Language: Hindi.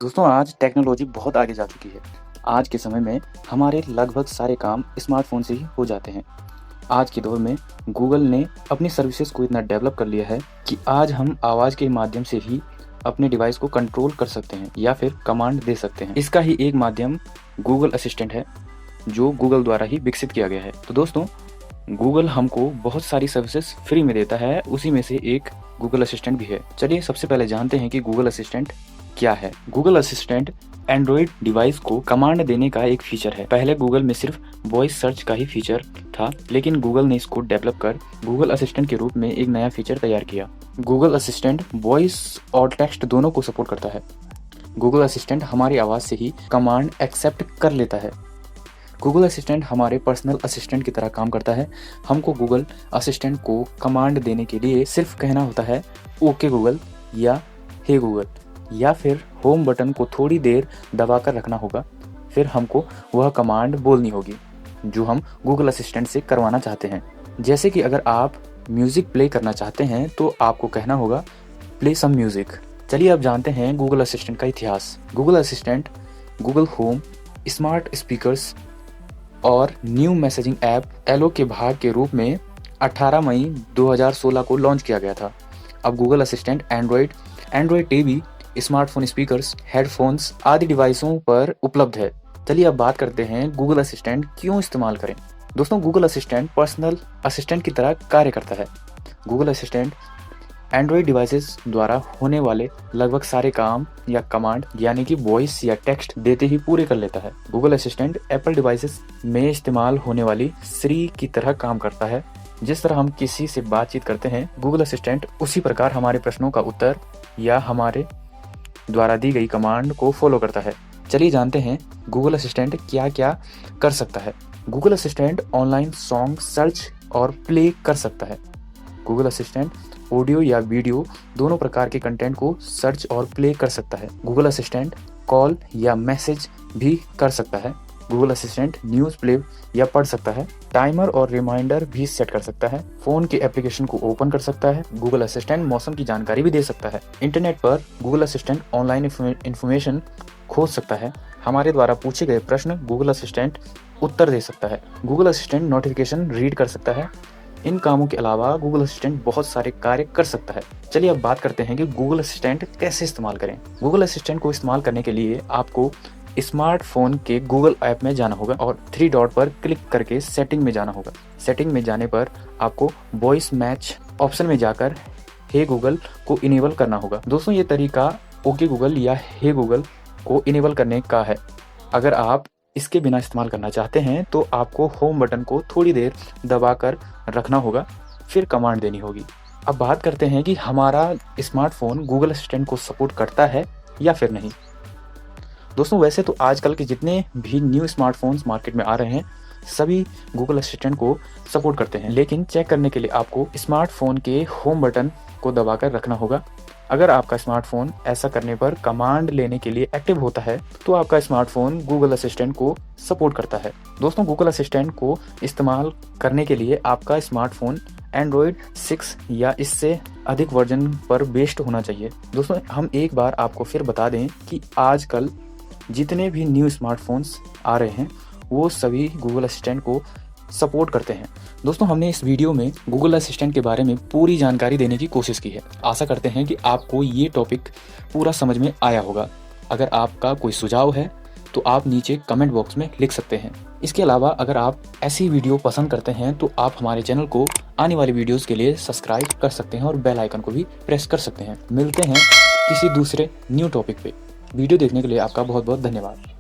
दोस्तों आज टेक्नोलॉजी बहुत आगे जा चुकी है। आज के समय में हमारे लगभग सारे काम स्मार्टफ़ोन से ही हो जाते हैं। आज के दौर में गूगल ने अपनी सर्विसेज को इतना डेवलप कर लिया है कि आज हम आवाज़ के माध्यम से ही अपने डिवाइस को कंट्रोल कर सकते हैं या फिर कमांड दे सकते हैं। इसका ही एक माध्यम गूगल असिस्टेंट है, जो गूगल द्वारा ही विकसित किया गया है। तो दोस्तों, गूगल हमको बहुत सारी सर्विसेज फ्री में देता है, उसी में से एक गूगल असिस्टेंट भी है। चलिए सबसे पहले जानते हैं कि गूगल असिस्टेंट क्या है। गूगल असिस्टेंट एंड्रॉइड डिवाइस को कमांड देने का एक फीचर है। पहले गूगल में सिर्फ वॉइस सर्च का ही फीचर था, लेकिन गूगल ने इसको डेवलप कर गूगल असिस्टेंट के रूप में एक नया फीचर तैयार किया। गूगल असिस्टेंट वॉइस और टेक्स्ट दोनों को सपोर्ट करता है। गूगल असिस्टेंट हमारी आवाज़ से ही कमांड एक्सेप्ट कर लेता है। गूगल असिस्टेंट हमारे पर्सनल असिस्टेंट की तरह काम करता है। हमको गूगल असिस्टेंट को कमांड देने के लिए सिर्फ कहना होता है ओके गूगल या हे गूगल, या फिर होम बटन को थोड़ी देर दबाकर रखना होगा। फिर हमको वह कमांड बोलनी होगी जो हम गूगल असिस्टेंट से करवाना चाहते हैं। जैसे कि अगर आप म्यूज़िक प्ले करना चाहते हैं तो आपको कहना होगा प्ले सम म्यूज़िक। चलिए अब जानते हैं गूगल असिस्टेंट का इतिहास। Google assistant Google home, smart speakers और न्यू मैसेजिंग ऐप एलो के भाग के रूप में 18 मई 2016 को लॉन्च किया गया था। अब Google assistant Android TV, smartphone speakers, headphones आदि डिवाइसों पर उपलब्ध है। चलिए अब बात करते हैं गूगल असिस्टेंट क्यों इस्तेमाल करें। दोस्तों, गूगल असिस्टेंट पर्सनल असिस्टेंट की तरह कार्य करता है। गूगल असिस्टेंट एंड्रॉयड डिवाइसेस द्वारा होने वाले लगभग सारे काम या कमांड यानी कि वॉइस या टेक्स्ट देते ही पूरे कर लेता है। गूगल असिस्टेंट एप्पल डिवाइसेस में इस्तेमाल होने वाली सिरी की तरह काम करता है। जिस तरह हम किसी से बातचीत करते हैं, गूगल असिस्टेंट उसी प्रकार हमारे प्रश्नों का उत्तर या हमारे द्वारा दी गई कमांड को फॉलो करता है। चलिए जानते हैं गूगल असिस्टेंट क्या क्या कर सकता है। Google assistant online song search और प्ले कर सकता है। गूगल असिस्टेंट ऑडियो या वीडियो दोनों प्रकार के कंटेंट को सर्च और प्ले कर सकता है। गूगल असिस्टेंट कॉल या मैसेज भी कर सकता है। गूगल असिस्टेंट न्यूज़ प्ले या पढ़ सकता है। टाइमर और रिमाइंडर भी सेट कर सकता है। फ़ोन के एप्लीकेशन को ओपन कर सकता है। गूगल असिस्टेंट मौसम की जानकारी भी दे सकता है। इंटरनेट पर गूगल असिस्टेंट ऑनलाइन इन्फॉर्मेशन खोज सकता है। हमारे द्वारा पूछे गए प्रश्न गूगल असिस्टेंट उत्तर दे सकता है। गूगल असिस्टेंट नोटिफिकेशन रीड कर सकता है। इन कामों के अलावा गूगल असिस्टेंट बहुत सारे कार्य कर सकता है। चलिए अब बात करते हैं कि गूगल असिस्टेंट कैसे इस्तेमाल करें। गूगल असिस्टेंट को इस्तेमाल करने के लिए आपको स्मार्टफोन के गूगल ऐप में जाना होगा और 3 डॉट पर क्लिक करके सेटिंग में जाना होगा। सेटिंग में जाने पर आपको वॉइस मैच ऑप्शन में जाकर हे गूगल को इनेबल करना होगा। दोस्तों, ये तरीका ओके गूगल या हे गूगल को इनेबल करने का है। अगर आप इसके बिना इस्तेमाल करना चाहते हैं तो आपको होम बटन को थोड़ी देर दबाकर रखना होगा, फिर कमांड देनी होगी। अब बात करते हैं कि हमारा स्मार्टफोन गूगल असिस्टेंट को सपोर्ट करता है या फिर नहीं। दोस्तों, वैसे तो आजकल के जितने भी न्यू स्मार्टफोन्स मार्केट में आ रहे हैं सभी गूगल असिस्टेंट को सपोर्ट करते हैं, लेकिन चेक करने के लिए आपको स्मार्टफोन के होम बटन को दबाकर रखना होगा। अगर आपका स्मार्टफोन ऐसा करने पर कमांड लेने के लिए एक्टिव होता है तो आपका स्मार्टफोन गूगल असिस्टेंट को सपोर्ट करता है। दोस्तों, गूगल असिस्टेंट को इस्तेमाल करने के लिए आपका स्मार्टफोन एंड्रॉयड 6 या इससे अधिक वर्जन पर बेस्ड होना चाहिए। दोस्तों, हम एक बार आपको फिर बता दें कि आजकल जितने भी न्यू स्मार्टफोन्स आ रहे हैं वो सभी गूगल असिस्टेंट को सपोर्ट करते हैं। दोस्तों, हमने इस वीडियो में गूगल असिस्टेंट के बारे में पूरी जानकारी देने की कोशिश की है। आशा करते हैं कि आपको ये टॉपिक पूरा समझ में आया होगा। अगर आपका कोई सुझाव है तो आप नीचे कमेंट बॉक्स में लिख सकते हैं। इसके अलावा अगर आप ऐसी वीडियो पसंद करते हैं तो आप हमारे चैनल को आने वाली वीडियोज़ के लिए सब्सक्राइब कर सकते हैं और बेल आइकन को भी प्रेस कर सकते हैं। मिलते हैं किसी दूसरे न्यू टॉपिक पे। वीडियो देखने के लिए आपका बहुत बहुत धन्यवाद।